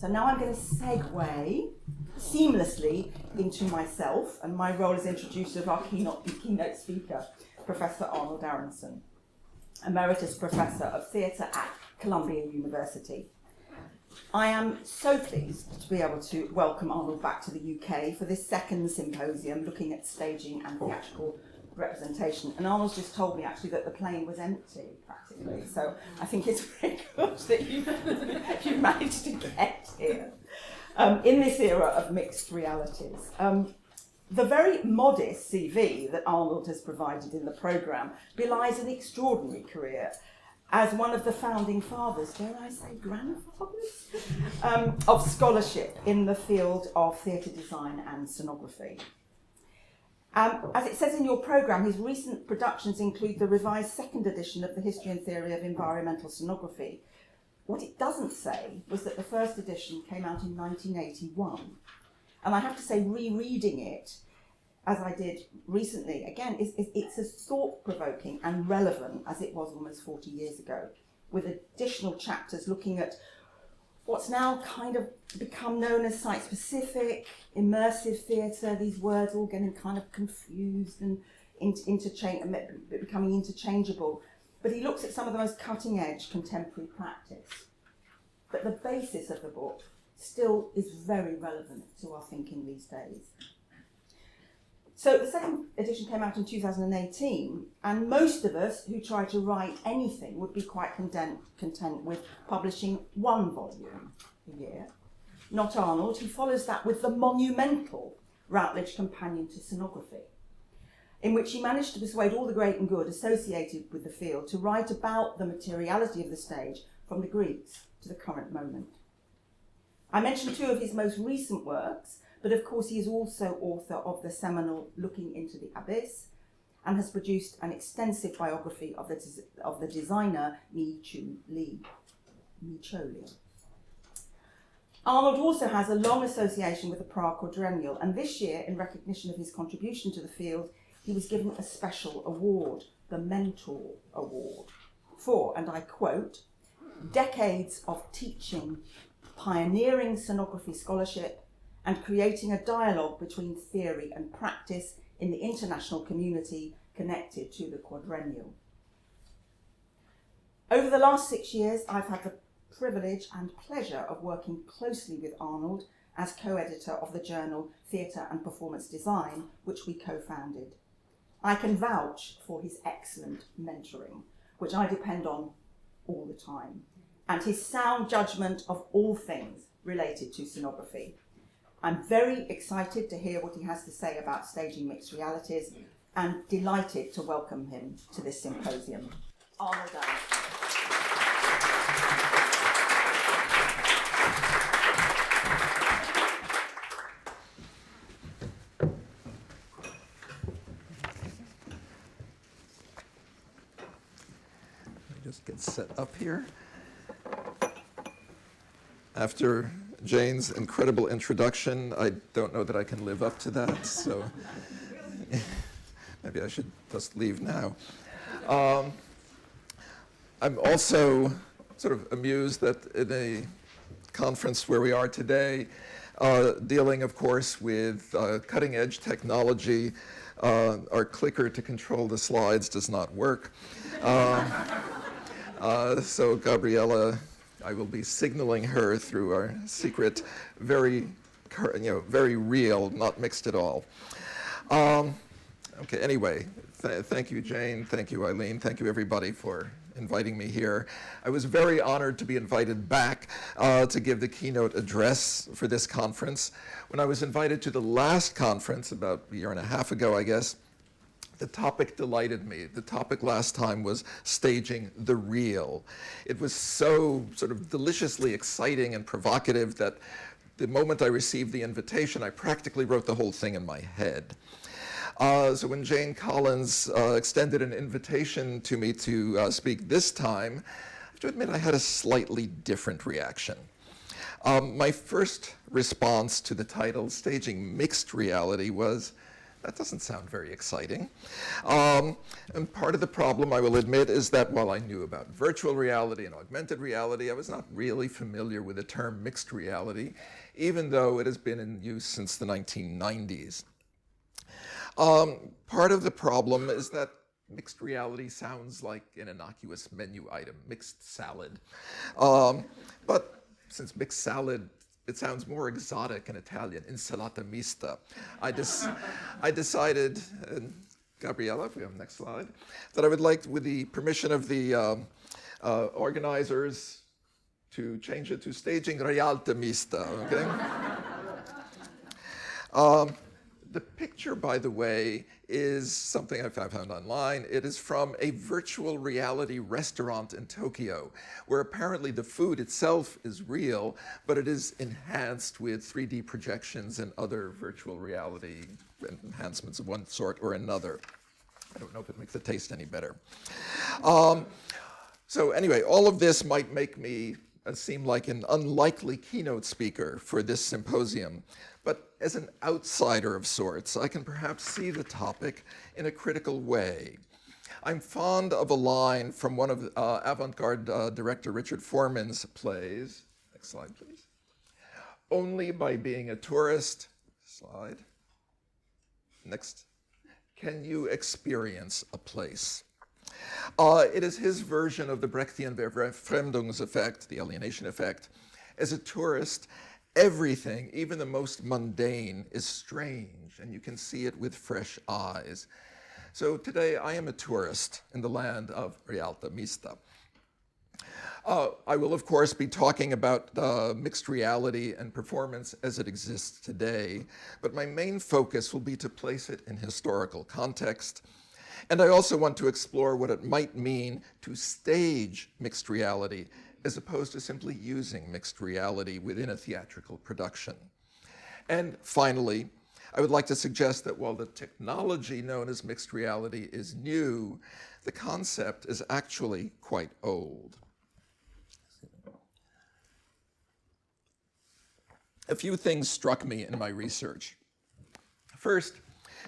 So now I'm going to segue seamlessly into myself and my role as introducer of our keynote speaker, Professor Arnold Aronson, Emeritus Professor of Theatre at Columbia University. I am so pleased to be able to welcome Arnold back to the UK for this second symposium looking at staging and theatrical representation. And Arnold's just told me actually that the plane was empty practically, so I think it's very good that you managed to get here. In this era of mixed realities. The very modest CV that Arnold has provided in the programme belies an extraordinary career as one of the founding fathers, dare I say grandfathers, of scholarship in the field of theatre design and scenography. As it says in your programme, his recent productions include the revised second edition of the History and Theory of Environmental Scenography. What it doesn't say was that the first edition came out in 1981. And I have to say, rereading it, as I did recently, again, it's as thought-provoking and relevant as it was almost 40 years ago, with additional chapters looking at what's now kind of become known as site-specific, immersive theatre, these words all getting kind of confused and becoming interchangeable. But he looks at some of the most cutting-edge contemporary practice. But the basis of the book still is very relevant to our thinking these days. So the second edition came out in 2018, and most of us who try to write anything would be quite content with publishing one volume a year. Not Arnold. He follows that with the monumental Routledge Companion to Scenography, in which he managed to persuade all the great and good associated with the field to write about the materiality of the stage from the Greeks to the current moment. I mentioned two of his most recent works, but of course he is also author of the seminal Looking into the Abyss and has produced an extensive biography of the designer Ming Cho Lee. Arnold also has a long association with the Prague Quadrennial, and this year, in recognition of his contribution to the field, he was given a special award, the Mentor Award, for, and I quote, decades of teaching, pioneering scenography scholarship, and creating a dialogue between theory and practice in the international community connected to the quadrennial. Over the last 6 years, I've had the privilege and pleasure of working closely with Arnold as co-editor of the journal Theatre and Performance Design, which we co-founded. I can vouch for his excellent mentoring, which I depend on all the time, and his sound judgment of all things related to scenography. I'm very excited to hear what he has to say about staging mixed realities and delighted to welcome him to this symposium. Arnold Aronson. Just get set up here. After Jane's incredible introduction, I don't know that I can live up to that, so maybe I should just leave now. I'm also sort of amused that in a conference where we are today, dealing, of course, with cutting-edge technology, our clicker to control the slides does not work. So Gabriella, I will be signaling her through our secret, very real, not mixed at all. Okay, anyway, thank you, Jane. Thank you, Eileen. Thank you, everybody, for inviting me here. I was very honored to be invited back to give the keynote address for this conference. When I was invited to the last conference, about a year and a half ago, I guess, the topic delighted me. The topic last time was staging the real. It was so sort of deliciously exciting and provocative that the moment I received the invitation, I practically wrote the whole thing in my head. So when Jane Collins extended an invitation to me to speak this time, I have to admit I had a slightly different reaction. My first response to the title, Staging Mixed Reality, was, That doesn't sound very exciting. And part of the problem, I will admit, is that while I knew about virtual reality and augmented reality, I was not really familiar with the term mixed reality, even though it has been in use since the 1990s. Part of the problem is that mixed reality sounds like an innocuous menu item, mixed salad. But since mixed salad, it sounds more exotic in Italian, insalata mista. I decided, and Gabriella, if we have the next slide, that I would like, with the permission of the organizers, to change it to staging realtà mista, okay? The picture, by the way, is something I found online. It is from a virtual reality restaurant in Tokyo, where apparently the food itself is real, but it is enhanced with 3D projections and other virtual reality enhancements of one sort or another. I don't know if it makes the taste any better. So anyway, all of this might make me seem like an unlikely keynote speaker for this symposium. But as an outsider of sorts, I can perhaps see the topic in a critical way. I'm fond of a line from one of avant-garde director Richard Foreman's plays. Next slide, please. Only by being a tourist, slide, next, can you experience a place. It is his version of the Brechtian Verfremdungseffect, the alienation effect. As a tourist, everything, even the most mundane, is strange, and you can see it with fresh eyes. So today I am a tourist in the land of realtà mista. I will, of course, be talking about mixed reality and performance as it exists today, but my main focus will be to place it in historical context. And I also want to explore what it might mean to stage mixed reality as opposed to simply using mixed reality within a theatrical production. And finally, I would like to suggest that while the technology known as mixed reality is new, the concept is actually quite old. A few things struck me in my research. First,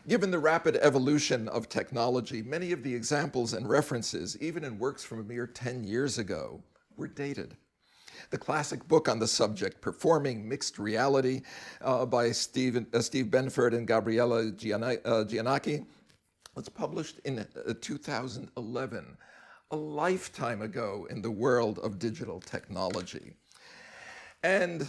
given the rapid evolution of technology, many of the examples and references, even in works from a mere 10 years ago, were dated. The classic book on the subject, Performing Mixed Reality, by Steve Benford and Gabriella Giannacchi, was published in 2011, a lifetime ago in the world of digital technology. And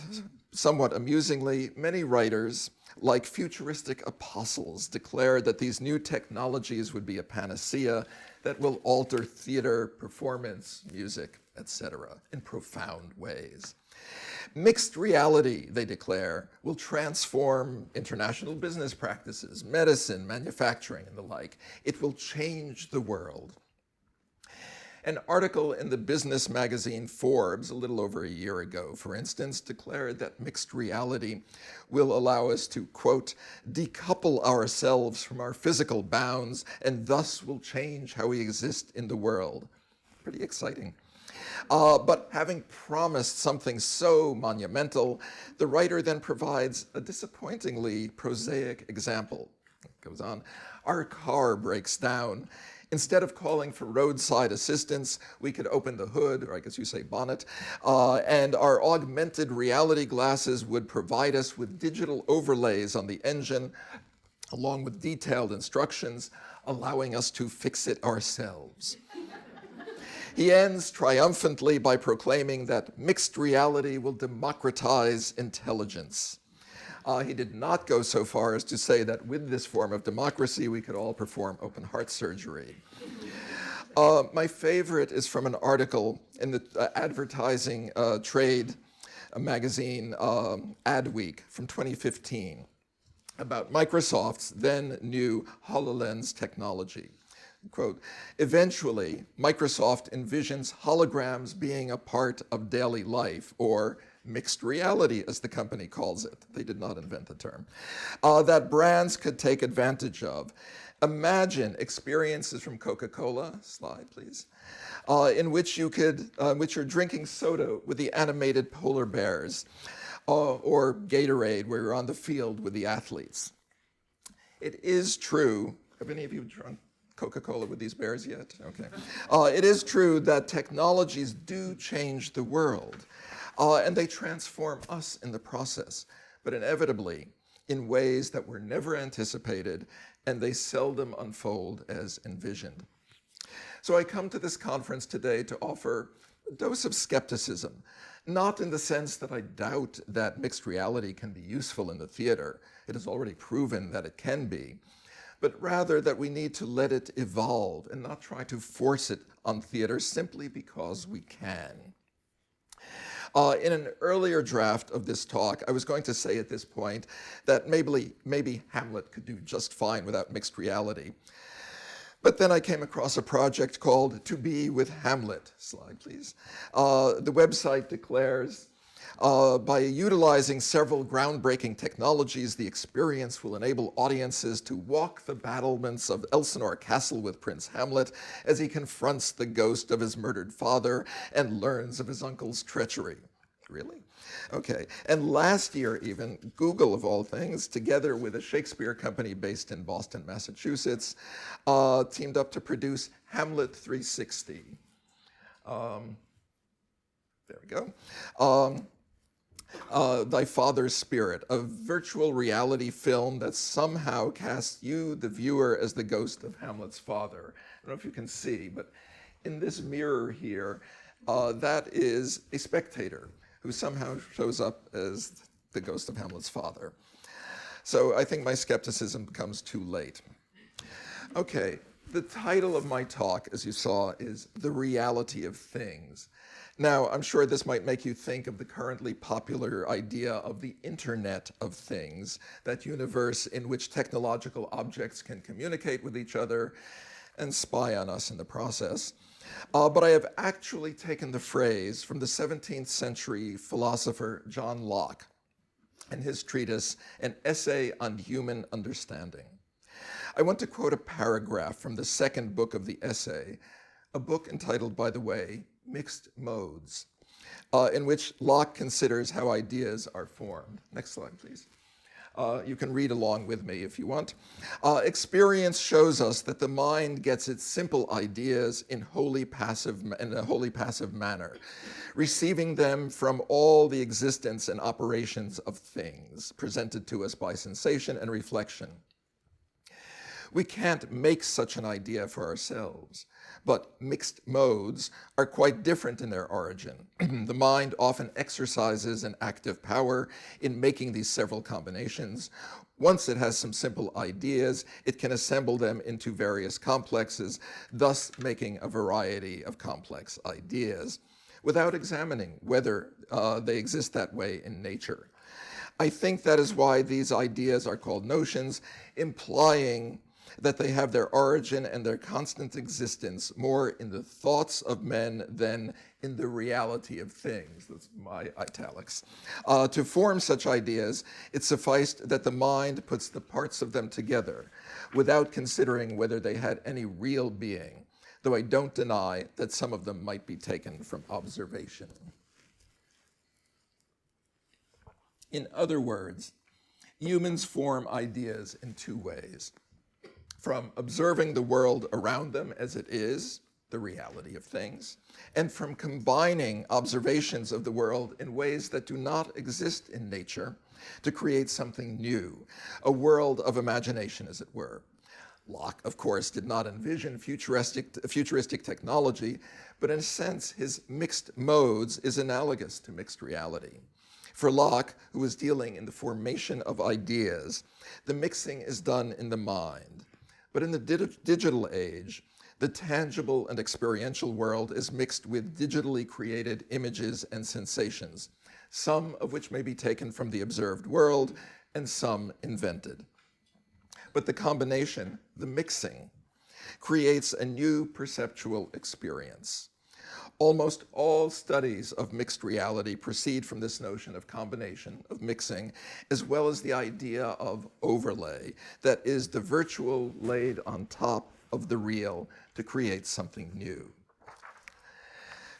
somewhat amusingly, many writers, like futuristic apostles, declared that these new technologies would be a panacea that will alter theater, performance, music, etc., in profound ways. Mixed reality, they declare, will transform international business practices, medicine, manufacturing, and the like. It will change the world. An article in the business magazine Forbes a little over a year ago, for instance, declared that mixed reality will allow us to, quote, decouple ourselves from our physical bounds and thus will change how we exist in the world. Pretty exciting. But having promised something so monumental, the writer then provides a disappointingly prosaic example. It goes on, our car breaks down. Instead of calling for roadside assistance, we could open the hood, or I guess you say bonnet, and our augmented reality glasses would provide us with digital overlays on the engine, along with detailed instructions, allowing us to fix it ourselves. He ends triumphantly by proclaiming that mixed reality will democratize intelligence. He did not go so far as to say that with this form of democracy, we could all perform open heart surgery. My favorite is from an article in the advertising trade magazine Adweek from 2015 about Microsoft's then new HoloLens technology. Quote, eventually, Microsoft envisions holograms being a part of daily life, or mixed reality, as the company calls it. They did not invent the term. That brands could take advantage of. Imagine experiences from Coca-Cola, slide please, in which you're drinking soda with the animated polar bears, or Gatorade, where you're on the field with the athletes. It is true. Have any of you drunk Coca-Cola with these bears yet? Okay. It is true that technologies do change the world, and they transform us in the process, but inevitably in ways that were never anticipated, and they seldom unfold as envisioned. So I come to this conference today to offer a dose of skepticism, not in the sense that I doubt that mixed reality can be useful in the theater. It is already proven that it can be, but rather that we need to let it evolve and not try to force it on theater simply because we can. In an earlier draft of this talk, I was going to say at this point that maybe Hamlet could do just fine without mixed reality. But then I came across a project called To Be with Hamlet. Slide, please. The website declares, by utilizing several groundbreaking technologies, the experience will enable audiences to walk the battlements of Elsinore Castle with Prince Hamlet as he confronts the ghost of his murdered father and learns of his uncle's treachery. Really? Okay. And last year even, Google, of all things, together with a Shakespeare company based in Boston, Massachusetts, teamed up to produce Hamlet 360. There we go. Thy Father's Spirit, a virtual reality film that somehow casts you, the viewer, as the ghost of Hamlet's father. I don't know if you can see, but in this mirror here, that is a spectator who somehow shows up as the ghost of Hamlet's father. So I think my skepticism comes too late. Okay, the title of my talk, as you saw, is The Reality of Things. Now, I'm sure this might make you think of the currently popular idea of the Internet of Things, that universe in which technological objects can communicate with each other and spy on us in the process. But I have actually taken the phrase from the 17th century philosopher John Locke and his treatise, An Essay on Human Understanding. I want to quote a paragraph from the second book of the essay, a book entitled, by the way, Mixed Modes, in which Locke considers how ideas are formed. Next slide, please. You can read along with me if you want. Experience shows us that the mind gets its simple ideas in a wholly passive manner, receiving them from all the existence and operations of things presented to us by sensation and reflection. We can't make such an idea for ourselves, but mixed modes are quite different in their origin. The mind often exercises an active power in making these several combinations. Once it has some simple ideas, it can assemble them into various complexes, thus making a variety of complex ideas, without examining whether they exist that way in nature. I think that is why these ideas are called notions, implying that they have their origin and their constant existence more in the thoughts of men than in the reality of things. That's my italics. To form such ideas, it sufficed that the mind puts the parts of them together without considering whether they had any real being, though I don't deny that some of them might be taken from observation. In other words, humans form ideas in two ways: from observing the world around them as it is, the reality of things, and from combining observations of the world in ways that do not exist in nature to create something new, a world of imagination, as it were. Locke, of course, did not envision futuristic technology, but in a sense, his mixed modes is analogous to mixed reality. For Locke, who was dealing in the formation of ideas, the mixing is done in the mind. But in the digital age, the tangible and experiential world is mixed with digitally created images and sensations, some of which may be taken from the observed world and some invented. But the combination, the mixing, creates a new perceptual experience. Almost all studies of mixed reality proceed from this notion of combination, of mixing, as well as the idea of overlay, that is the virtual laid on top of the real to create something new.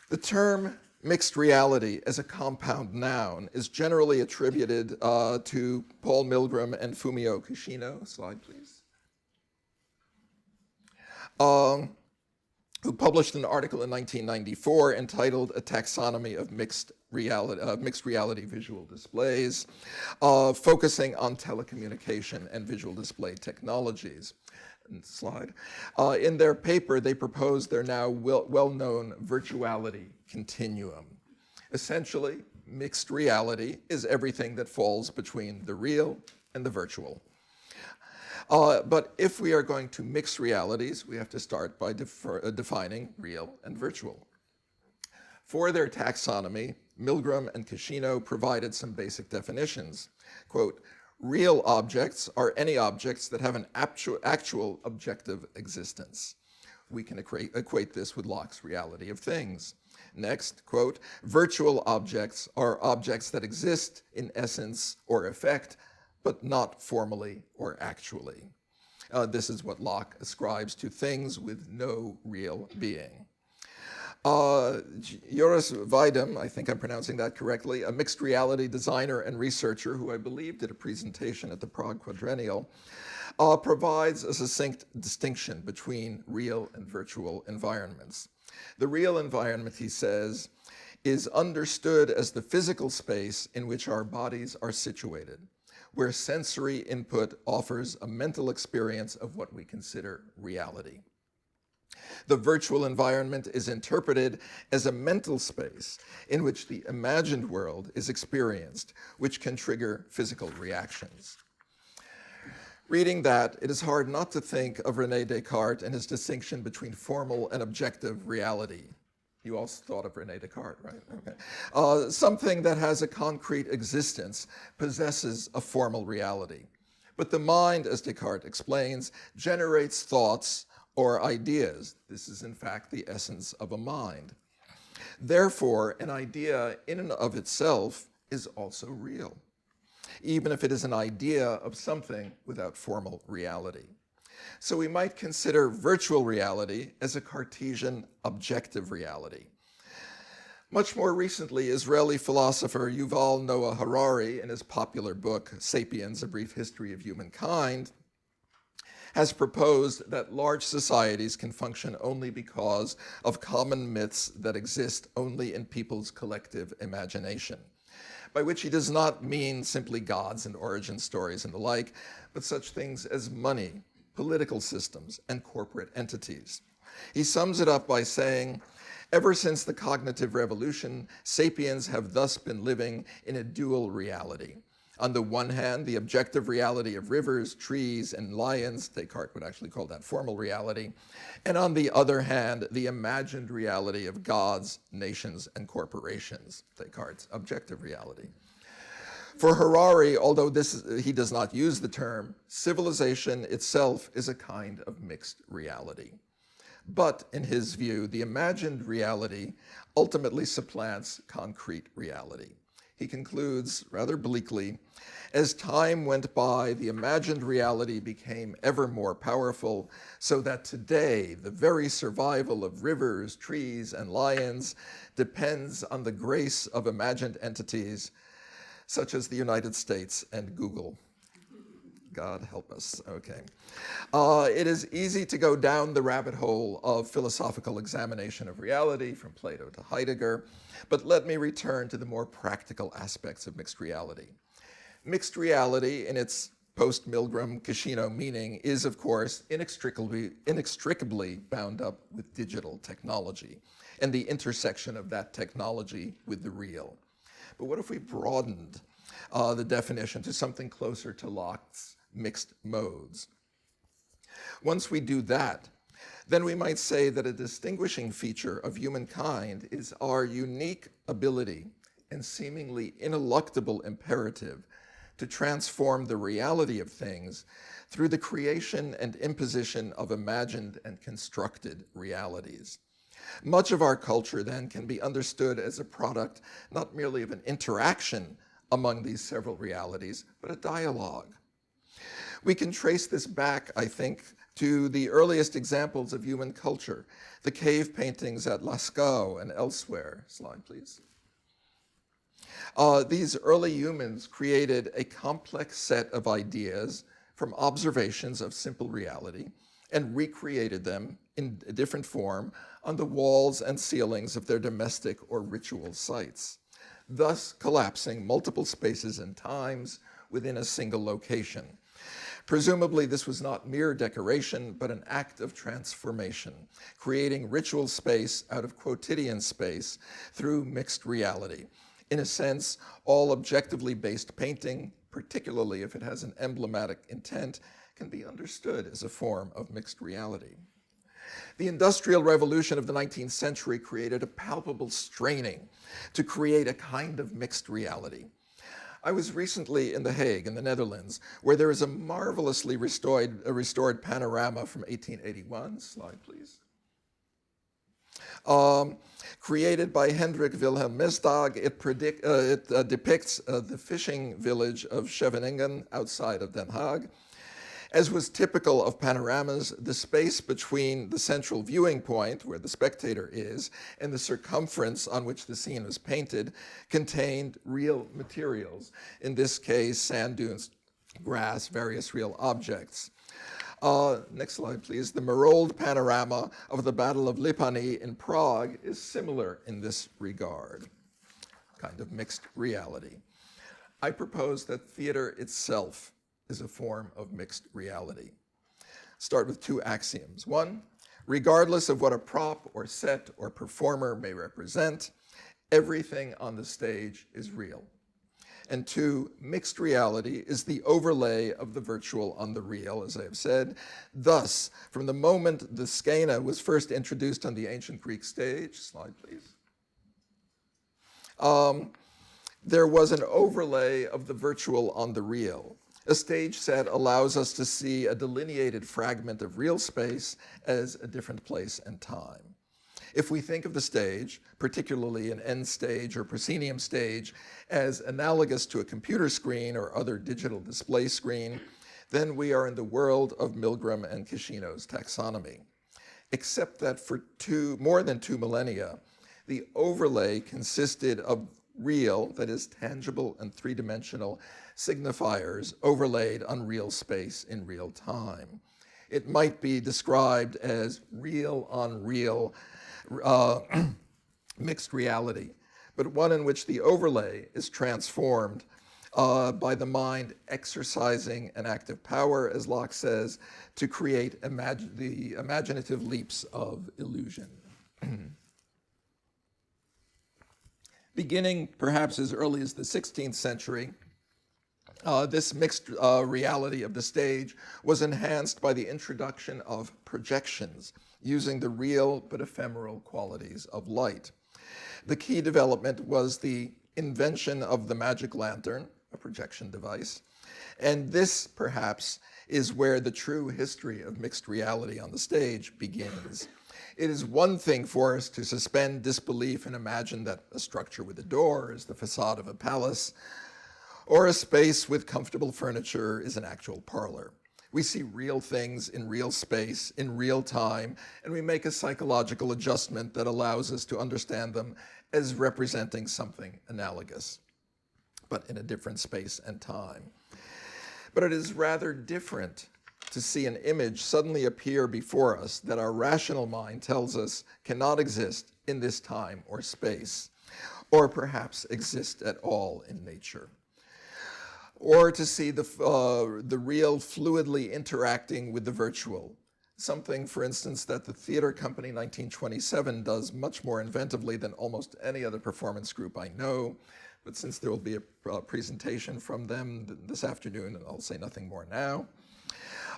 The term mixed reality as a compound noun is generally attributed to Paul Milgrom and Fumio Kishino. Slide, please. who published an article in 1994 entitled A Taxonomy of Mixed Reality Visual Displays, focusing on telecommunication and visual display technologies. Slide. In their paper, they proposed their now well-known virtuality continuum. Essentially, mixed reality is everything that falls between the real and the virtual. But if we are going to mix realities, we have to start by defining real and virtual. For their taxonomy, Milgram and Cascino provided some basic definitions. Quote, real objects are any objects that have an actual objective existence. We can equate this with Locke's reality of things. Next, quote, virtual objects are objects that exist in essence or effect, but not formally or actually. This is what Locke ascribes to things with no real being. Joris Weidem, I think I'm pronouncing that correctly, a mixed reality designer and researcher who I believe did a presentation at the Prague Quadrennial, provides a succinct distinction between real and virtual environments. The real environment, he says, is understood as the physical space in which our bodies are situated, where sensory input offers a mental experience of what we consider reality. The virtual environment is interpreted as a mental space in which the imagined world is experienced, which can trigger physical reactions. Reading that, it is hard not to think of Rene Descartes and his distinction between formal and objective reality. You also thought of Rene Descartes, right? Okay. Something that has a concrete existence possesses a formal reality. But the mind, as Descartes explains, generates thoughts or ideas. This is, in fact, the essence of a mind. Therefore, an idea in and of itself is also real, even if it is an idea of something without formal reality. So we might consider virtual reality as a Cartesian objective reality. Much more recently, Israeli philosopher Yuval Noah Harari, in his popular book, Sapiens, A Brief History of Humankind, has proposed that large societies can function only because of common myths that exist only in people's collective imagination, by which he does not mean simply gods and origin stories and the like, but such things as money, political systems, and corporate entities. He sums it up by saying, ever since the cognitive revolution, sapiens have thus been living in a dual reality. On the one hand, the objective reality of rivers, trees, and lions, Descartes would actually call that formal reality, and on the other hand, the imagined reality of gods, nations, and corporations, Descartes' objective reality. For Harari, although he does not use the term, civilization itself is a kind of mixed reality. But in his view, the imagined reality ultimately supplants concrete reality. He concludes, rather bleakly, as time went by, the imagined reality became ever more powerful, so that today the very survival of rivers, trees, and lions depends on the grace of imagined entities such as the United States and Google. God help us, okay. It is easy to go down the rabbit hole of philosophical examination of reality, from Plato to Heidegger, but let me return to the more practical aspects of mixed reality. Mixed reality, in its post-Milgram-Cascino meaning, is, of course, inextricably bound up with digital technology and the intersection of that technology with the real. But what if we broadened the definition to something closer to Locke's mixed modes? Once we do that, then we might say that a distinguishing feature of humankind is our unique ability and seemingly ineluctable imperative to transform the reality of things through the creation and imposition of imagined and constructed realities. Much of our culture, then, can be understood as a product not merely of an interaction among these several realities, but a dialogue. We can trace this back, I think, to the earliest examples of human culture, the cave paintings at Lascaux and elsewhere. Slide, please. These early humans created a complex set of ideas from observations of simple reality and recreated them in a different form on the walls and ceilings of their domestic or ritual sites, thus collapsing multiple spaces and times within a single location. Presumably, this was not mere decoration, but an act of transformation, creating ritual space out of quotidian space through mixed reality. In a sense, all objectively based painting, particularly if it has an emblematic intent, can be understood as a form of mixed reality. The Industrial Revolution of the 19th century created a palpable straining to create a kind of mixed reality. I was recently in The Hague, in the Netherlands, where there is a marvelously restored panorama from 1881. Slide, please. Created by Hendrik Wilhelm Mesdag, it depicts the fishing village of Scheveningen outside of Den Haag. As was typical of panoramas, the space between the central viewing point, where the spectator is, and the circumference on which the scene was painted contained real materials. In this case, sand dunes, grass, various real objects. Next slide, please. The Marold panorama of the Battle of Lipany in Prague is similar in this regard, kind of mixed reality. I propose that theater itself is a form of mixed reality. Start with two axioms. One, regardless of what a prop or set or performer may represent, everything on the stage is real. And two, mixed reality is the overlay of the virtual on the real, as I have said. Thus, from the moment the skena was first introduced on the ancient Greek stage, slide please, there was an overlay of the virtual on the real. A stage set allows us to see a delineated fragment of real space as a different place and time. If we think of the stage, particularly an end stage or proscenium stage, as analogous to a computer screen or other digital display screen, then we are in the world of Milgram and Kishino's taxonomy. Except that for more than 2 millennia, the overlay consisted of real, that is tangible and three-dimensional signifiers overlaid on real space in real time. It might be described as real on real mixed reality, but one in which the overlay is transformed by the mind exercising an active power, as Locke says, to create the imaginative leaps of illusion. Beginning perhaps as early as the 16th century, this mixed reality of the stage was enhanced by the introduction of projections using the real but ephemeral qualities of light. The key development was the invention of the magic lantern, a projection device, and this perhaps is where the true history of mixed reality on the stage begins. It is one thing for us to suspend disbelief and imagine that a structure with a door is the facade of a palace, or a space with comfortable furniture is an actual parlor. We see real things in real space, in real time, and we make a psychological adjustment that allows us to understand them as representing something analogous, but in a different space and time. But it is rather different to see an image suddenly appear before us that our rational mind tells us cannot exist in this time or space, or perhaps exist at all in nature. Or to see the real fluidly interacting with the virtual, something, for instance, that the Theatre Company 1927 does much more inventively than almost any other performance group I know. But since there will be a presentation from them this afternoon, I'll say nothing more now.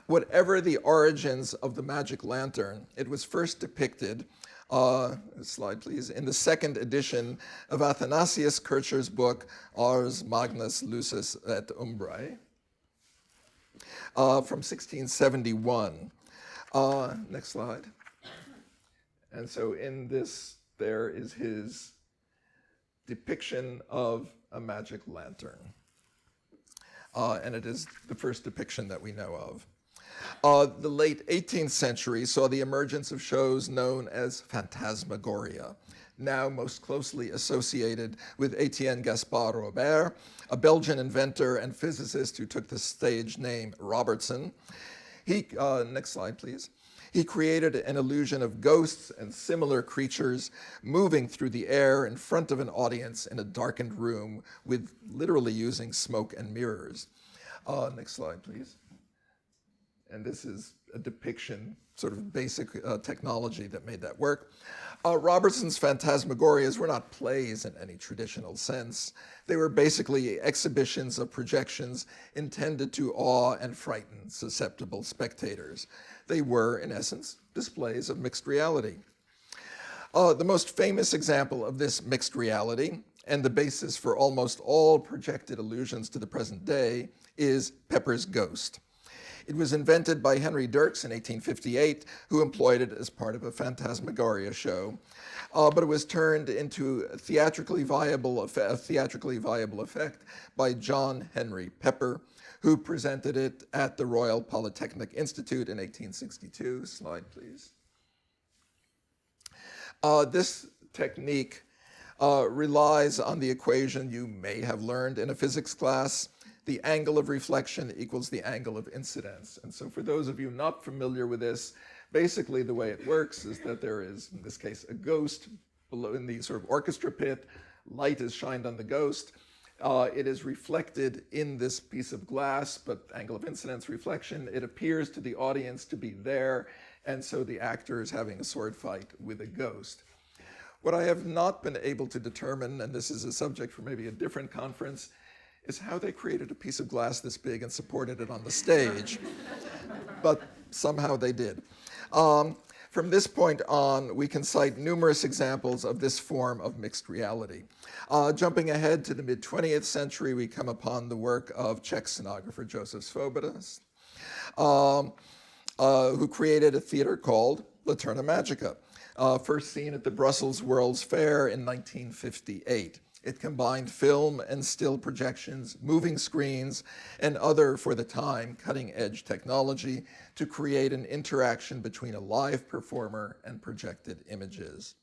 Whatever the origins of the magic lantern, it was first depicted, slide please, in the second edition of Athanasius Kircher's book, Ars Magnus Lucis et Umbrae, from 1671. Next slide. And so in this, there is his depiction of a magic lantern. And it is the first depiction that we know of. The late 18th century saw the emergence of shows known as phantasmagoria, now most closely associated with Etienne Gaspard Robert, a Belgian inventor and physicist who took the stage name Robertson. Next slide, please. He created an illusion of ghosts and similar creatures moving through the air in front of an audience in a darkened room with literally using smoke and mirrors. Next slide, please. And this is a depiction, sort of basic technology that made that work. Robertson's phantasmagorias were not plays in any traditional sense. They were basically exhibitions of projections intended to awe and frighten susceptible spectators. They were, in essence, displays of mixed reality. The most famous example of this mixed reality, and the basis for almost all projected illusions to the present day, is Pepper's Ghost. It was invented by Henry Dirks in 1858, who employed it as part of a phantasmagoria show, but it was turned into a theatrically viable effect by John Henry Pepper, who presented it at the Royal Polytechnic Institute in 1862. Slide, please. This technique relies on the equation you may have learned in a physics class. The angle of reflection equals the angle of incidence. And so for those of you not familiar with this, basically the way it works is that there is, in this case, a ghost below in the sort of orchestra pit. Light is shined on the ghost. It is reflected in this piece of glass, but angle of incidence, reflection, it appears to the audience to be there, and so the actor is having a sword fight with a ghost. What I have not been able to determine, and this is a subject for maybe a different conference, is how they created a piece of glass this big and supported it on the stage. But somehow they did. From this point on, we can cite numerous examples of this form of mixed reality. Jumping ahead to the mid-20th century, we come upon the work of Czech scenographer Josef Svoboda, who created a theater called Laterna Magica, first seen at the Brussels World's Fair in 1958. It combined film and still projections, moving screens, and other, for the time, cutting-edge technology to create an interaction between a live performer and projected images.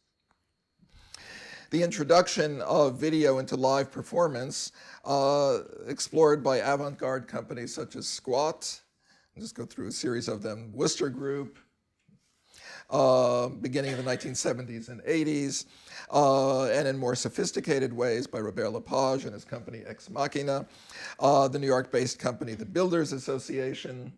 The introduction of video into live performance, explored by avant-garde companies such as Squat, I'll just go through a series of them, Worcester Group, beginning in the 1970s and 80s, and in more sophisticated ways by Robert Lepage and his company Ex Machina, the New York-based company the Builders Association,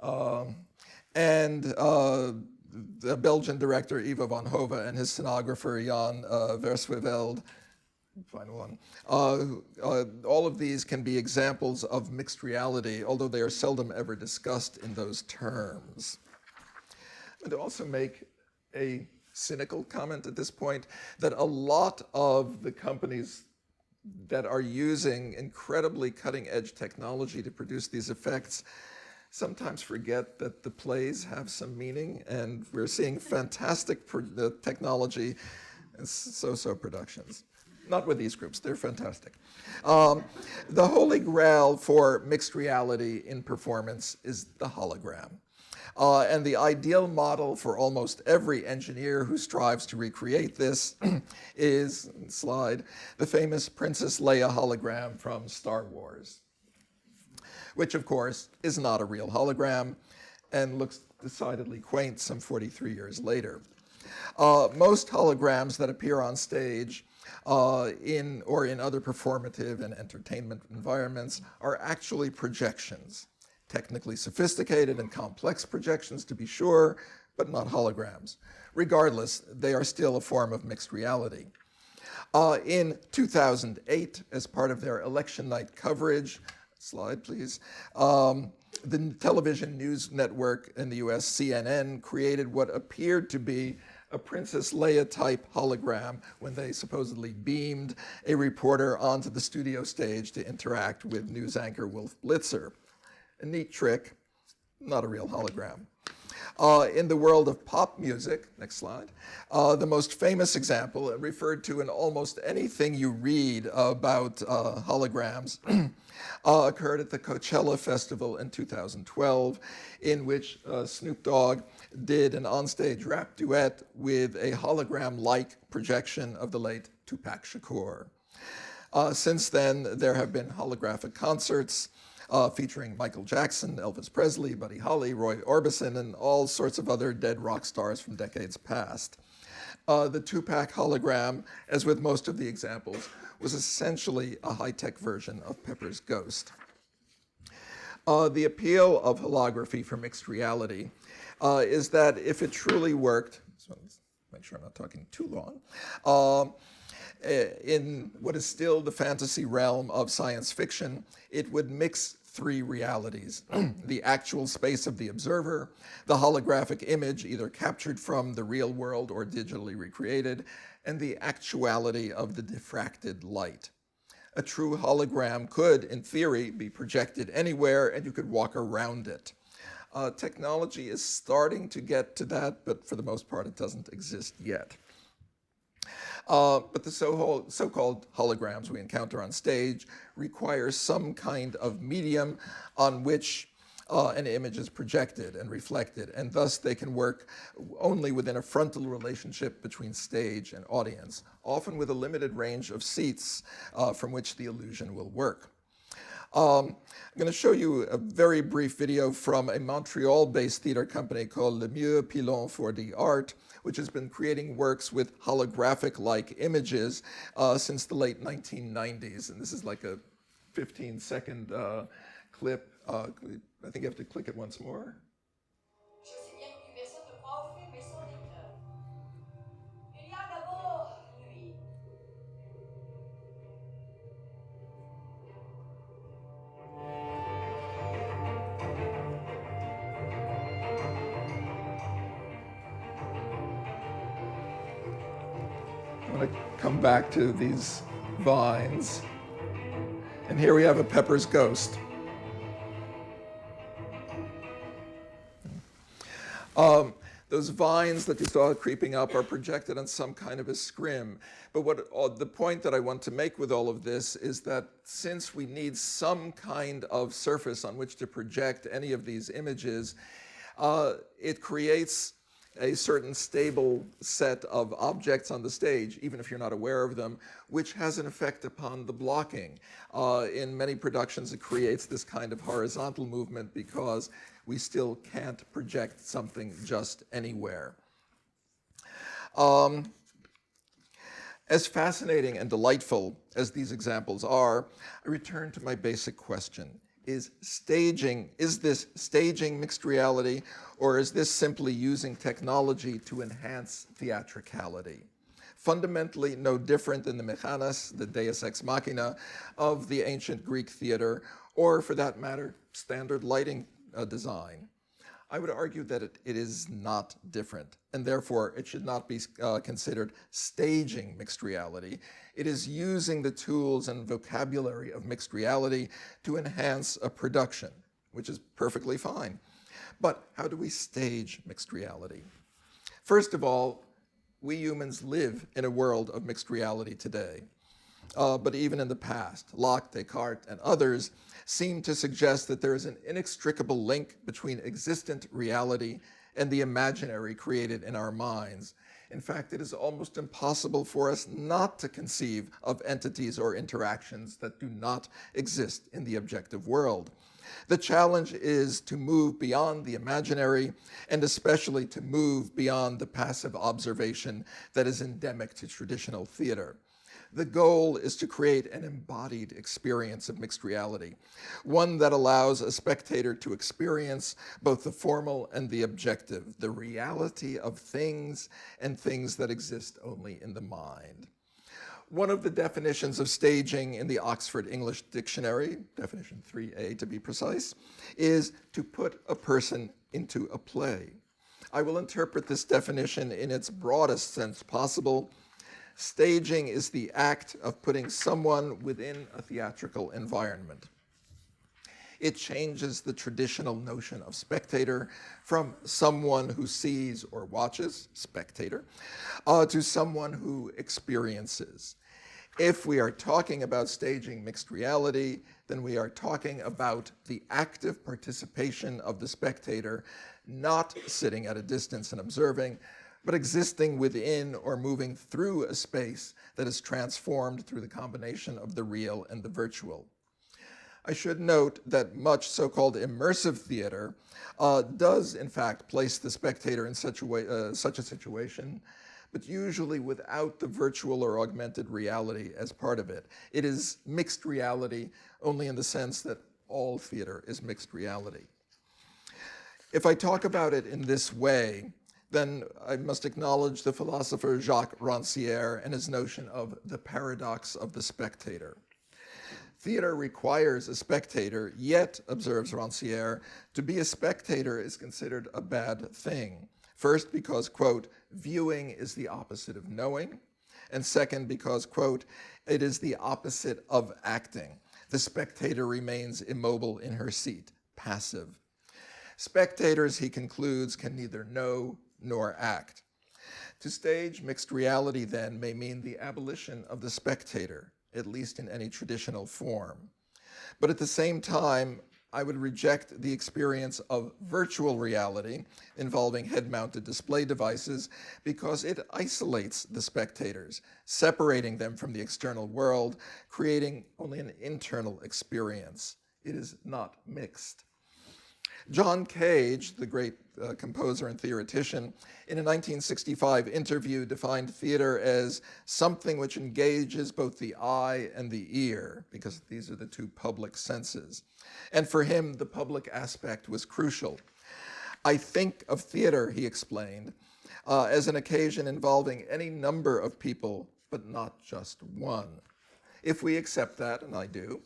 and the Belgian director Ivo van Hove and his scenographer Jan Versweveld. Final one. All of these can be examples of mixed reality, although they are seldom ever discussed in those terms. And to also make a cynical comment at this point, that a lot of the companies that are using incredibly cutting-edge technology to produce these effects sometimes forget that the plays have some meaning, and we're seeing fantastic technology and so-so productions. Not with these groups, they're fantastic. The holy grail for mixed reality in performance is the hologram. And the ideal model for almost every engineer who strives to recreate this is, slide, the famous Princess Leia hologram from Star Wars, which of course is not a real hologram and looks decidedly quaint some 43 years later. Most holograms that appear on stage in other performative and entertainment environments are actually projections. Technically sophisticated and complex projections, to be sure, but not holograms. Regardless, they are still a form of mixed reality. In 2008, as part of their election night coverage, slide please, the television news network in the US, CNN, created what appeared to be a Princess Leia-type hologram when they supposedly beamed a reporter onto the studio stage to interact with news anchor Wolf Blitzer. A neat trick, not a real hologram. In the world of pop music, next slide, the most famous example, referred to in almost anything you read about holograms, occurred at the Coachella Festival in 2012, in which Snoop Dogg did an onstage rap duet with a hologram-like projection of the late Tupac Shakur. Since then, there have been holographic concerts, featuring Michael Jackson, Elvis Presley, Buddy Holly, Roy Orbison, and all sorts of other dead rock stars from decades past. The two-pack hologram, as with most of the examples, was essentially a high-tech version of Pepper's Ghost. The appeal of holography for mixed reality is that if it truly worked, so let's make sure I'm not talking too long, in what is still the fantasy realm of science fiction, it would mix three realities: the actual space of the observer, the holographic image either captured from the real world or digitally recreated, and the actuality of the diffracted light. A true hologram could, in theory, be projected anywhere and you could walk around it. Technology is starting to get to that, but for the most part it doesn't exist yet. But the so-called holograms we encounter on stage require some kind of medium on which an image is projected and reflected, and thus they can work only within a frontal relationship between stage and audience, often with a limited range of seats from which the illusion will work. I'm going to show you a very brief video from a Montreal-based theater company called Le Mieux Pilon for the Art, which has been creating works with holographic-like images since the late 1990s. And this is like a 15-second clip. I think you have to click it once more. Je sais bien que personne ne croit au film, mais sans lecteur. Il y a d'abord lui. I'm going to come back to these vines. And here we have a Pepper's Ghost. Those vines that you saw creeping up are projected on some kind of a scrim. But the point that I want to make with all of this is that since we need some kind of surface on which to project any of these images, it creates a certain stable set of objects on the stage, even if you're not aware of them, which has an effect upon the blocking. In many productions, it creates this kind of horizontal movement because we still can't project something just anywhere. As fascinating and delightful as these examples are, I return to my basic question. Is this staging mixed reality, or is this simply using technology to enhance theatricality? Fundamentally no different than the mechanos, the deus ex machina, of the ancient Greek theater, or for that matter, standard lighting design. I would argue that it is not different, and therefore it should not be considered staging mixed reality. It is using the tools and vocabulary of mixed reality to enhance a production, which is perfectly fine. But how do we stage mixed reality? First of all, we humans live in a world of mixed reality today. But even in the past, Locke, Descartes, and others seem to suggest that there is an inextricable link between existent reality and the imaginary created in our minds. In fact, it is almost impossible for us not to conceive of entities or interactions that do not exist in the objective world. The challenge is to move beyond the imaginary, and especially to move beyond the passive observation that is endemic to traditional theater. The goal is to create an embodied experience of mixed reality, one that allows a spectator to experience both the formal and the objective, the reality of things and things that exist only in the mind. One of the definitions of staging in the Oxford English Dictionary, definition 3A to be precise, is to put a person into a play. I will interpret this definition in its broadest sense possible. Staging is the act of putting someone within a theatrical environment. It changes the traditional notion of spectator from someone who sees or watches, spectator, to someone who experiences. If we are talking about staging mixed reality, then we are talking about the active participation of the spectator, not sitting at a distance and observing, but existing within or moving through a space that is transformed through the combination of the real and the virtual. I should note that much so-called immersive theater does, in fact, place the spectator in such a situation, but usually without the virtual or augmented reality as part of it. It is mixed reality only in the sense that all theater is mixed reality. If I talk about it in this way, then I must acknowledge the philosopher Jacques Rancière and his notion of the paradox of the spectator. Theater requires a spectator, yet, observes Rancière, to be a spectator is considered a bad thing. First, because, quote, viewing is the opposite of knowing, and second, because, quote, it is the opposite of acting. The spectator remains immobile in her seat, passive. Spectators, he concludes, can neither know nor act. To stage mixed reality, then, may mean the abolition of the spectator, at least in any traditional form. But at the same time, I would reject the experience of virtual reality involving head-mounted display devices because it isolates the spectators, separating them from the external world, creating only an internal experience. It is not mixed. John Cage, the great composer and theoretician, in a 1965 interview defined theater as something which engages both the eye and the ear, because these are the two public senses. And for him, the public aspect was crucial. I think of theater, he explained, as an occasion involving any number of people, but not just one. If we accept that, and I do,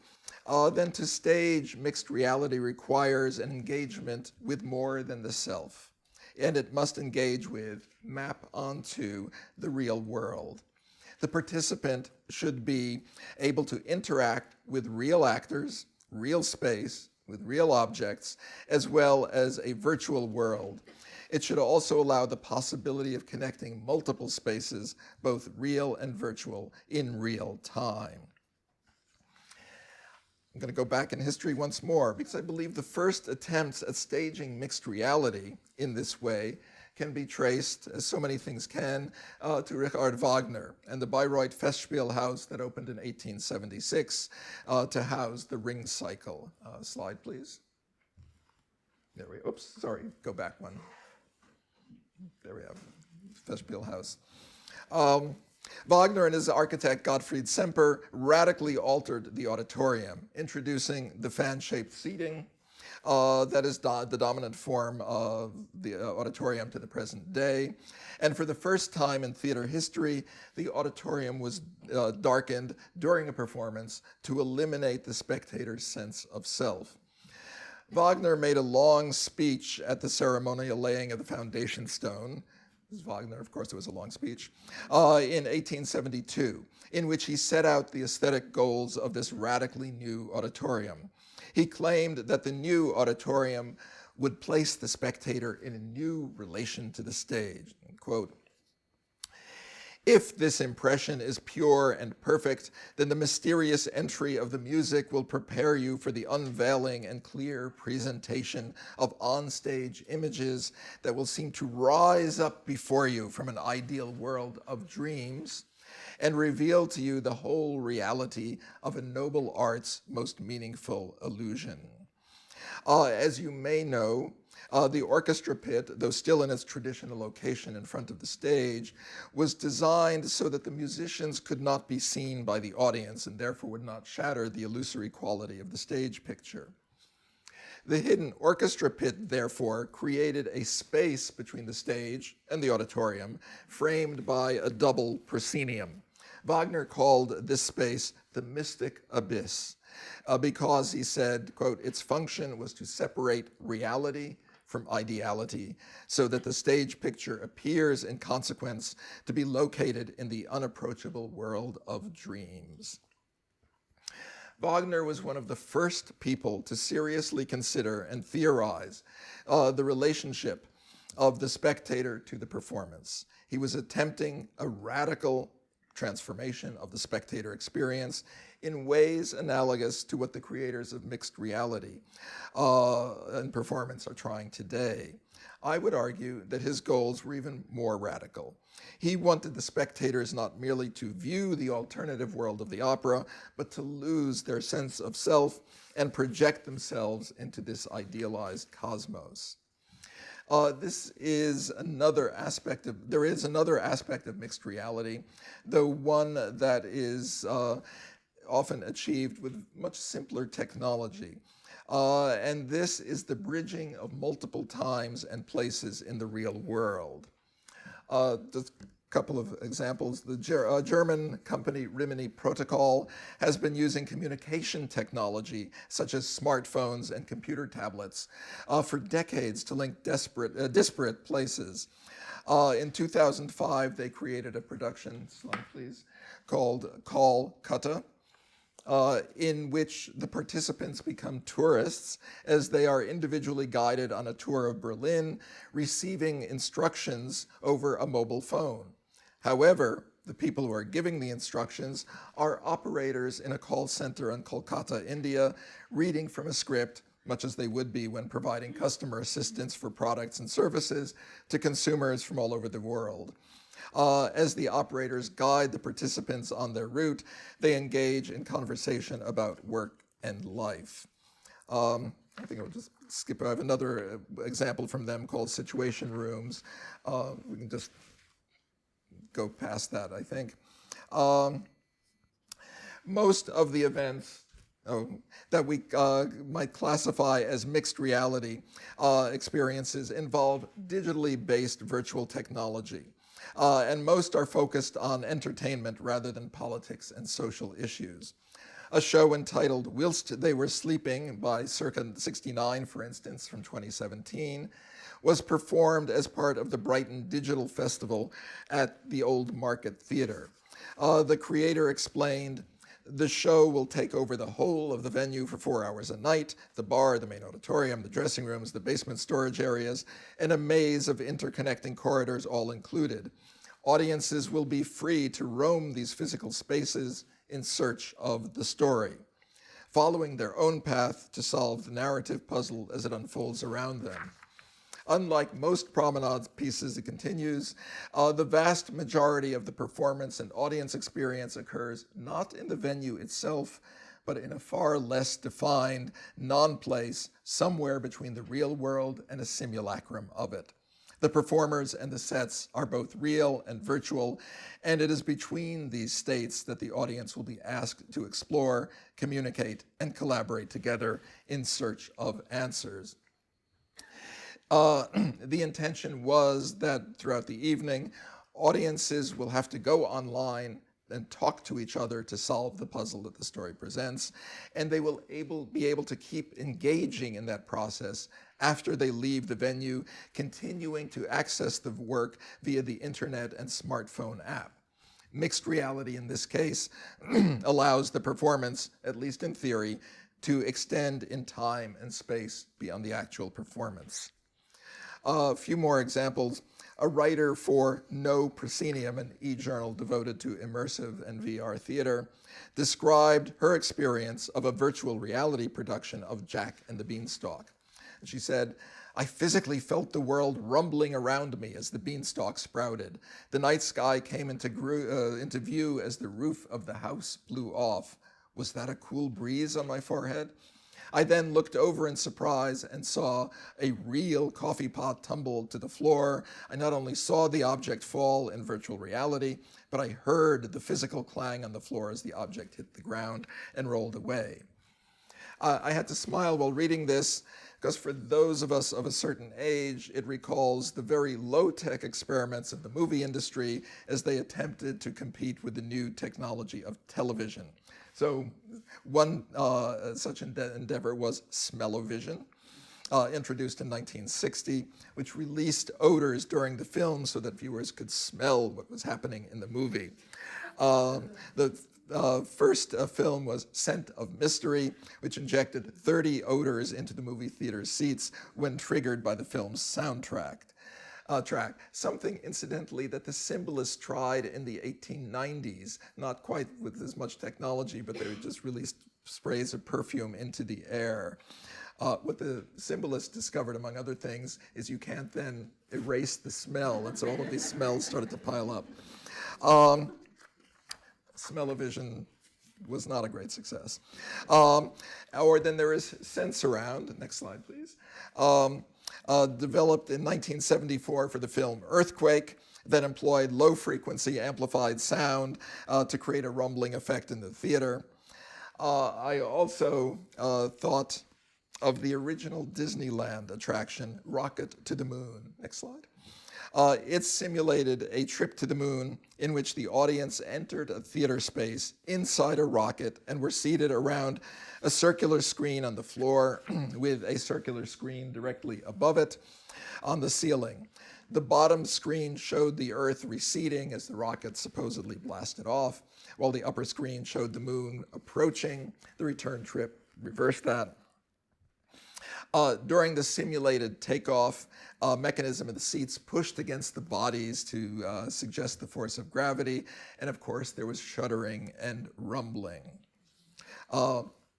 then to stage mixed reality requires an engagement with more than the self, and it must engage with, map onto the real world. The participant should be able to interact with real actors, real space, with real objects, as well as a virtual world. It should also allow the possibility of connecting multiple spaces, both real and virtual, in real time. I'm going to go back in history once more because I believe the first attempts at staging mixed reality in this way can be traced, as so many things can, to Richard Wagner and the Bayreuth Festspielhaus that opened in 1876 to house the Ring Cycle. Slide, please. There we go. Oops, sorry, go back one. There we have Festspielhaus. Wagner and his architect Gottfried Semper radically altered the auditorium, introducing the fan-shaped seating that is the dominant form of the auditorium to the present day. And for the first time in theater history, the auditorium was darkened during a performance to eliminate the spectator's sense of self. Wagner made a long speech at the ceremonial laying of the foundation stone. Wagner, of course, it was a long speech, in 1872, in which he set out the aesthetic goals of this radically new auditorium. He claimed that the new auditorium would place the spectator in a new relation to the stage. Quote, if this impression is pure and perfect, then the mysterious entry of the music will prepare you for the unveiling and clear presentation of onstage images that will seem to rise up before you from an ideal world of dreams and reveal to you the whole reality of a noble art's most meaningful illusion. As you may know, the orchestra pit, though still in its traditional location in front of the stage, was designed so that the musicians could not be seen by the audience and therefore would not shatter the illusory quality of the stage picture. The hidden orchestra pit, therefore, created a space between the stage and the auditorium, framed by a double proscenium. Wagner called this space the mystic abyss, because he said, quote, its function was to separate reality from ideality, so that the stage picture appears in consequence to be located in the unapproachable world of dreams. Wagner was one of the first people to seriously consider and theorize the relationship of the spectator to the performance. He was attempting a radical transformation of the spectator experience in ways analogous to what the creators of mixed reality and performance are trying today. I would argue that his goals were even more radical. He wanted the spectators not merely to view the alternative world of the opera, but to lose their sense of self and project themselves into this idealized cosmos. There is another aspect of mixed reality, though one that is often achieved with much simpler technology. And this is the bridging of multiple times and places in the real world. Just a couple of examples. The German company Rimini Protocol has been using communication technology, such as smartphones and computer tablets, for decades to link disparate places. In 2005, they created a production, slide please, called Call Kutta, in which the participants become tourists as they are individually guided on a tour of Berlin, receiving instructions over a mobile phone. However, the people who are giving the instructions are operators in a call center in Kolkata, India, reading from a script, much as they would be when providing customer assistance for products and services to consumers from all over the world. As the operators guide the participants on their route, they engage in conversation about work and life. I think I'll just skip. I have another example from them called Situation Rooms. We can just go past that, I think. Most of the events that we might classify as mixed reality experiences involve digitally based virtual technology. And most are focused on entertainment rather than politics and social issues. A show entitled Whilst They Were Sleeping by Circa 69, for instance, from 2017, was performed as part of the Brighton Digital Festival at the Old Market Theatre. The creator explained, "The show will take over the whole of the venue for 4 hours a night, the bar, the main auditorium, the dressing rooms, the basement storage areas, and a maze of interconnecting corridors all included. Audiences will be free to roam these physical spaces in search of the story, following their own path to solve the narrative puzzle as it unfolds around them. Unlike most promenade pieces," it continues, "the vast majority of the performance and audience experience occurs not in the venue itself, but in a far less defined non-place somewhere between the real world and a simulacrum of it. The performers and the sets are both real and virtual, and it is between these states that the audience will be asked to explore, communicate, and collaborate together in search of answers." The intention was that throughout the evening, audiences will have to go online and talk to each other to solve the puzzle that the story presents, and they will be able to keep engaging in that process after they leave the venue, continuing to access the work via the internet and smartphone app. Mixed reality in this case allows the performance, at least in theory, to extend in time and space beyond the actual performance. A few more examples. A writer for No Proscenium, an e-journal devoted to immersive and VR theater, described her experience of a virtual reality production of Jack and the Beanstalk. And she said, "I physically felt the world rumbling around me as the beanstalk sprouted. The night sky came into view as the roof of the house blew off. Was that a cool breeze on my forehead? I then looked over in surprise and saw a real coffee pot tumble to the floor. I not only saw the object fall in virtual reality, but I heard the physical clang on the floor as the object hit the ground and rolled away." I had to smile while reading this, because for those of us of a certain age, it recalls the very low-tech experiments of the movie industry as they attempted to compete with the new technology of television. So one such endeavor was smell-o-vision, introduced in 1960, which released odors during the film so that viewers could smell what was happening in the movie. The first film was Scent of Mystery, which injected 30 odors into the movie theater seats when triggered by the film's soundtrack. track. Something, incidentally, that the symbolists tried in the 1890s, not quite with as much technology, but they just released sprays of perfume into the air. What the symbolists discovered, among other things, is you can't then erase the smell, and so all of these smells started to pile up. Smell-o-vision was not a great success. Or then there is Sense-Around, next slide please, developed in 1974 for the film Earthquake, that employed low-frequency amplified sound to create a rumbling effect in the theater. I also thought of the original Disneyland attraction, Rocket to the Moon. Next slide. It simulated a trip to the moon in which the audience entered a theater space inside a rocket and were seated around a circular screen on the floor with a circular screen directly above it on the ceiling. The bottom screen showed the Earth receding as the rocket supposedly blasted off, while the upper screen showed the moon approaching. The return trip reversed that. During the simulated takeoff, mechanism of the seats pushed against the bodies to suggest the force of gravity, and of course there was shuddering and rumbling.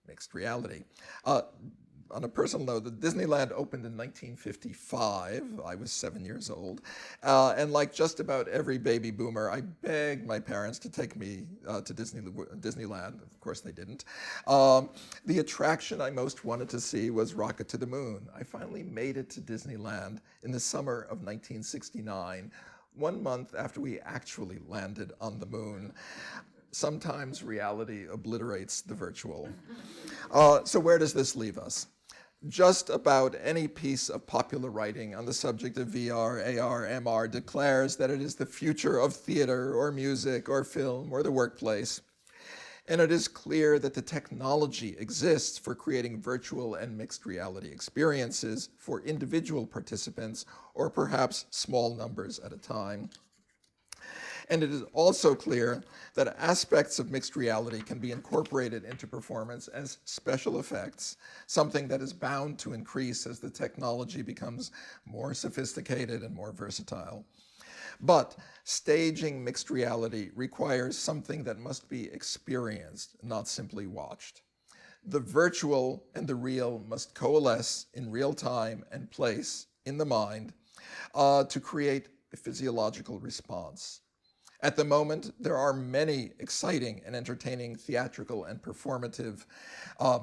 Mixed reality. On a personal note, the Disneyland opened in 1955. I was 7 years old. And like just about every baby boomer, I begged my parents to take me to Disneyland. Of course they didn't. The attraction I most wanted to see was Rocket to the Moon. I finally made it to Disneyland in the summer of 1969, 1 month after we actually landed on the moon. Sometimes reality obliterates the virtual. So where does this leave us? Just about any piece of popular writing on the subject of VR, AR, MR declares that it is the future of theater or music or film or the workplace. And it is clear that the technology exists for creating virtual and mixed reality experiences for individual participants or perhaps small numbers at a time. And it is also clear that aspects of mixed reality can be incorporated into performance as special effects, something that is bound to increase as the technology becomes more sophisticated and more versatile. But staging mixed reality requires something that must be experienced, not simply watched. The virtual and the real must coalesce in real time and place in the mind to create a physiological response. At the moment, there are many exciting and entertaining theatrical and performative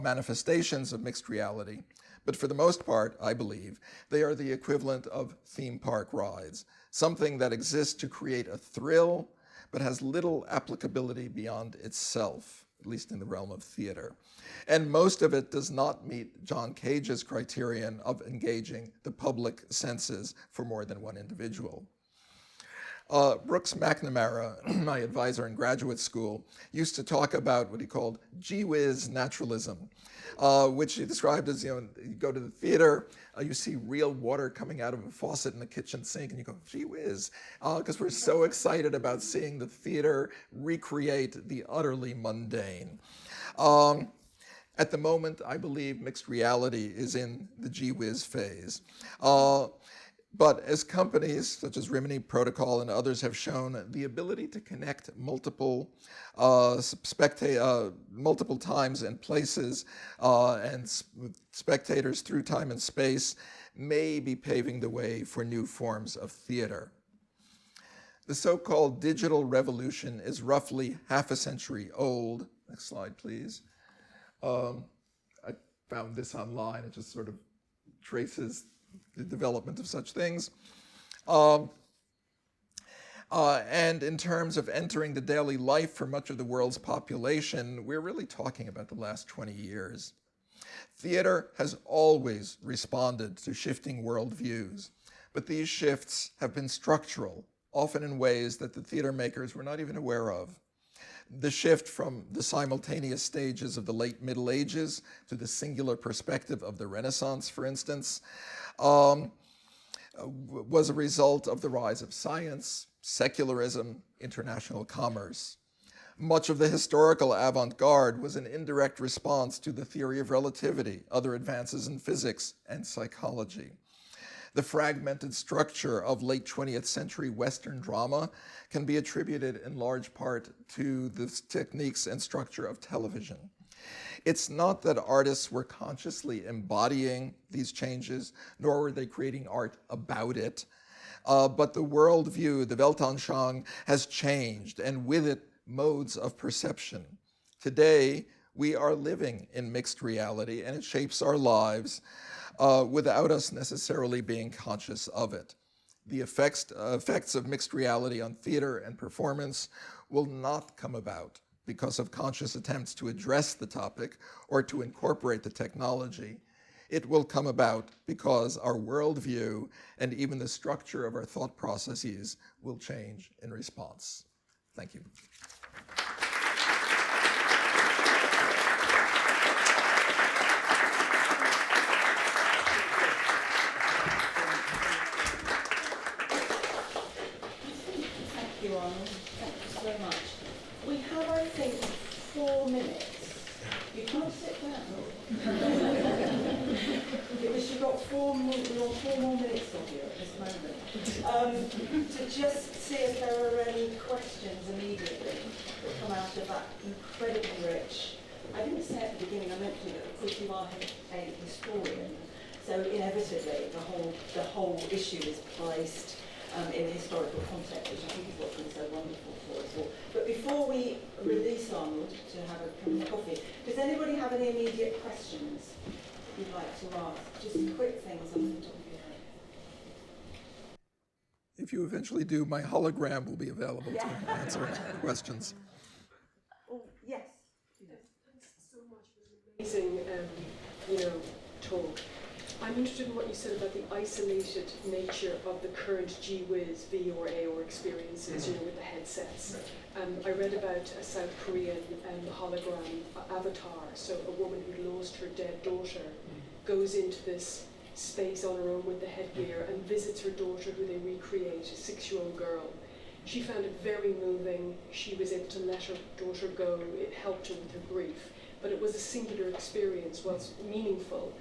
manifestations of mixed reality, but for the most part, I believe, they are the equivalent of theme park rides, something that exists to create a thrill, but has little applicability beyond itself, at least in the realm of theater. And most of it does not meet John Cage's criterion of engaging the public senses for more than one individual. Brooks McNamara, my advisor in graduate school, used to talk about what he called gee whiz naturalism, which he described as, you go to the theater, you see real water coming out of a faucet in the kitchen sink, and you go, gee whiz, because we're so excited about seeing the theater recreate the utterly mundane. At the moment, I believe mixed reality is in the gee whiz phase. But as companies such as Rimini Protocol and others have shown, the ability to connect multiple times and places and spectators through time and space may be paving the way for new forms of theater. The so-called digital revolution is roughly half a century old. Next slide, please. I found this online. It just sort of traces the development of such things. And in terms of entering the daily life for much of the world's population, we're really talking about the last 20 years. Theater has always responded to shifting worldviews, but these shifts have been structural, often in ways that the theater makers were not even aware of. The shift from the simultaneous stages of the late Middle Ages to the singular perspective of the Renaissance, for instance, was a result of the rise of science, secularism, international commerce. Much of the historical avant-garde was an indirect response to the theory of relativity, other advances in physics and psychology. The fragmented structure of late 20th century Western drama can be attributed in large part to the techniques and structure of television. It's not that artists were consciously embodying these changes, nor were they creating art about it, but the worldview, the Weltanschauung, has changed, and with it, modes of perception. Today, we are living in mixed reality, and it shapes our lives without us necessarily being conscious of it. The effects of mixed reality on theater and performance will not come about because of conscious attempts to address the topic or to incorporate the technology. It will come about because our worldview and even the structure of our thought processes will change in response. Thank you. Thank you, Arnold. Thank you so much. We have, I think, 4 minutes. You can't sit down. Because you've got 4 more minutes of you at this moment. To just see if there are any questions immediately that come out of that incredibly rich. I didn't say at the beginning, I mentioned that of course you are a historian, so inevitably the whole issue is placed in a historical context, which I think is what's been so wonderful for us all. But before we release Arnold to have a cup of coffee, does anybody have any immediate questions you'd like to ask? Just quick things on the top of your head. If you eventually do, my hologram will be available to answer questions. Oh, yes. Thanks so much for an amazing, talk. I'm interested in what you said about the isolated nature of the current gee whiz VR experiences, with the headsets. I read about a South Korean hologram avatar, so a woman who lost her dead daughter goes into this space on her own with the headgear and visits her daughter, who they recreate, a 6-year-old girl. She found it very moving. She was able to let her daughter go. It helped her with her grief. But it was a singular experience, was meaningful,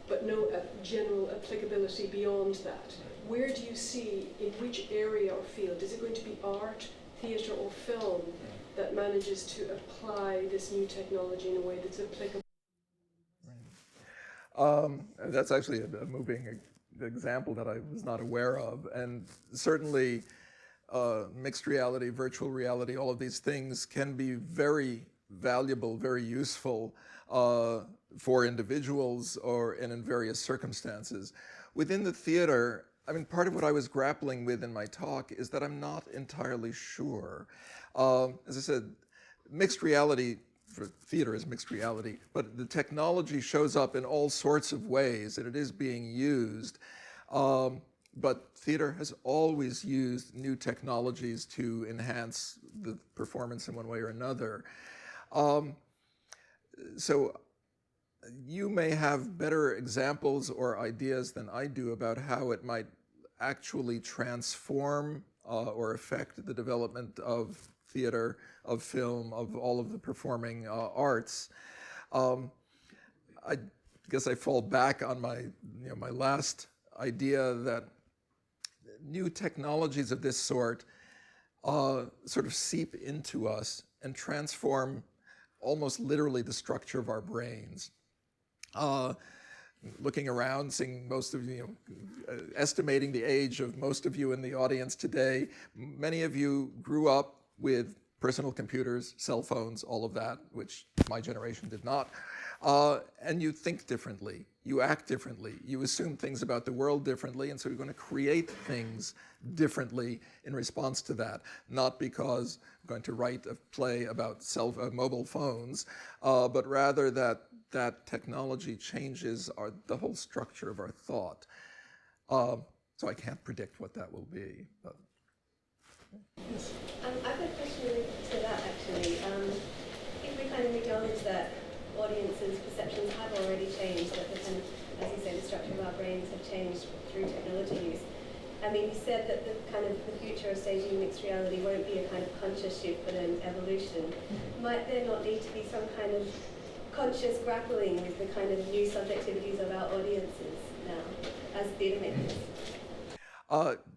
but no general applicability beyond that. Where do you see, in which area or field, is it going to be art, theatre or film that manages to apply this new technology in a way that's applicable? That's actually a moving example that I was not aware of, and certainly mixed reality, virtual reality, all of these things can be very valuable, very useful for individuals and in various circumstances. Within the theater, part of what I was grappling with in my talk is that I'm not entirely sure. As I said, mixed reality for theater is mixed reality, but the technology shows up in all sorts of ways and it is being used. But theater has always used new technologies to enhance the performance in one way or another. So you may have better examples or ideas than I do about how it might actually transform or affect the development of theater, of film, of all of the performing arts. I guess I fall back on my last idea that new technologies of this sort sort of seep into us and transform almost literally the structure of our brains. Looking around, seeing most of you, estimating the age of most of you in the audience today, many of you grew up with personal computers, cell phones, all of that, which my generation did not. And you think differently, you act differently, you assume things about the world differently, and so you're going to create things differently in response to that, not because I'm going to write a play about mobile phones, but rather that technology changes the whole structure of our thought. So I can't predict what that will be. But. Yes. I've got a question related to that, actually. If we kind of acknowledge that audiences' perceptions have already changed, that the kind of, as you say, the structure of our brains have changed through technology use. You said that the future of staging mixed reality won't be a kind of conscious shift, but an evolution. Might there not need to be some kind of conscious grappling with the kind of new subjectivities of our audiences now as theatre makers?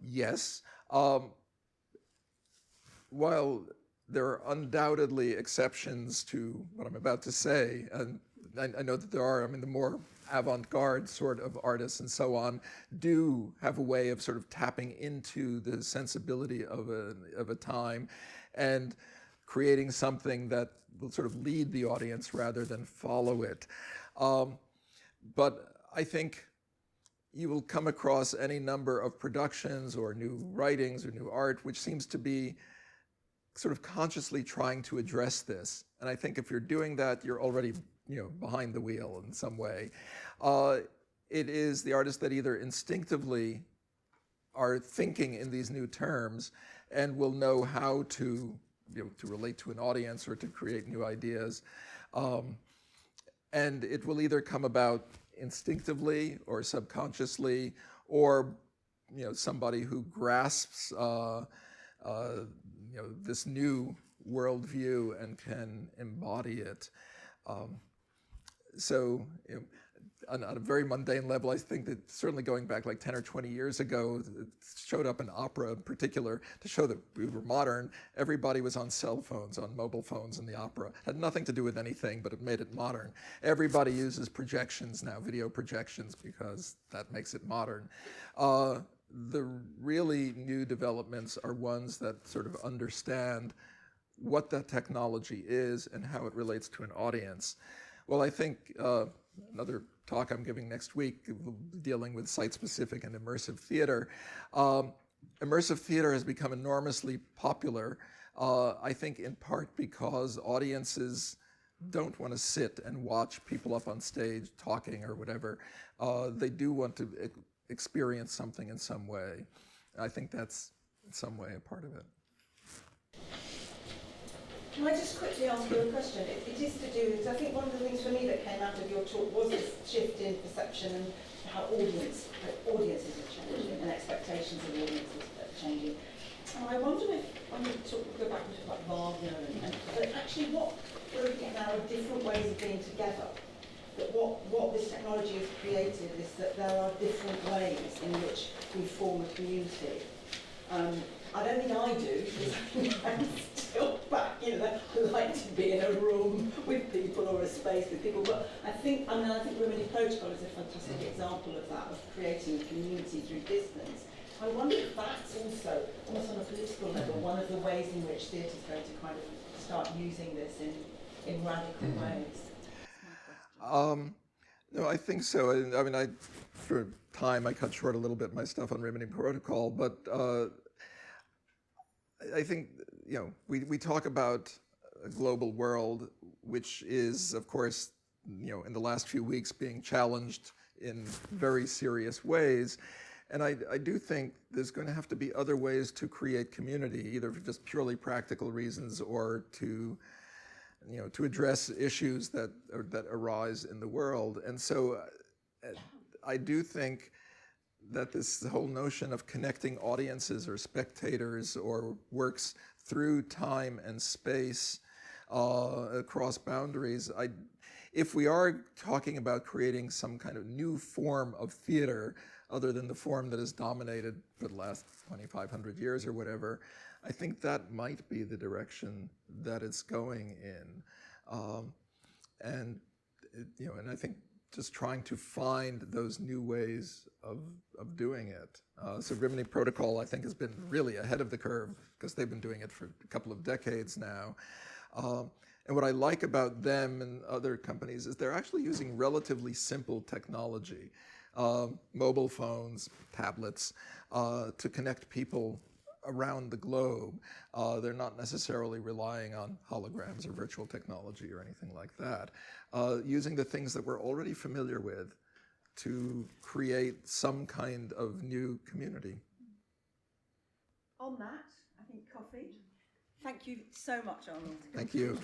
Yes. While there are undoubtedly exceptions to what I'm about to say, and I know that there are, I mean, the more avant-garde sort of artists and so on do have a way of sort of tapping into the sensibility of a time and creating something that will sort of lead the audience rather than follow it. But I think you will come across any number of productions or new writings or new art which seems to be sort of consciously trying to address this. And I think if you're doing that, you're already, behind the wheel in some way. It is the artists that either instinctively are thinking in these new terms and will know how to, to relate to an audience or to create new ideas. And it will either come about instinctively or subconsciously, or somebody who grasps this new worldview and can embody it. So on a very mundane level, I think that certainly going back like 10 or 20 years ago, it showed up in opera in particular to show that we were modern. Everybody was on cell phones, on mobile phones in the opera. It had nothing to do with anything, but it made it modern. Everybody uses projections now, video projections, because that makes it modern. The really new developments are ones that sort of understand what that technology is and how it relates to an audience. Well, I think another talk I'm giving next week dealing with site-specific and immersive theater. Immersive theater has become enormously popular, I think in part because audiences don't want to sit and watch people up on stage talking or whatever. They do want to experience something in some way. I think that's in some way a part of it. Can I just quickly ask you a question? It is to do with, I think one of the things for me that came out of your talk was this shift in perception and how audiences are changing and expectations of audiences are changing. And I wonder if, when we go back and talk about Wagner, but actually what we're looking at now are different ways of being together. That what this technology has created is that there are different ways in which we form a community. I don't think I do, because I'm still back, I like to be in a room with people or a space with people, but I think Rene Protocol is a fantastic example of that, of creating a community through distance. I wonder if that's also, almost on a political level, one of the ways in which theatre is going to kind of start using this in radical ways. No, I think so. I mean, for time, I cut short a little bit my stuff on Rene Protocol, but I think, we talk about a global world, which is, of course, in the last few weeks being challenged in very serious ways. And I do think there's going to have to be other ways to create community, either for just purely practical reasons or to address issues that arise in the world. And so I do think that this whole notion of connecting audiences or spectators or works through time and space across boundaries, if we are talking about creating some kind of new form of theater other than the form that has dominated for the last 2,500 years or whatever, I think that might be the direction that it's going in. And I think just trying to find those new ways of doing it. So Rene Protocol, I think, has been really ahead of the curve because they've been doing it for a couple of decades now. And what I like about them and other companies is they're actually using relatively simple technology, mobile phones, tablets, to connect people around the globe. They're not necessarily relying on holograms or virtual technology or anything like that. Using the things that we're already familiar with to create some kind of new community. On that, I think coffee. Thank you so much, Arnold. Thank you.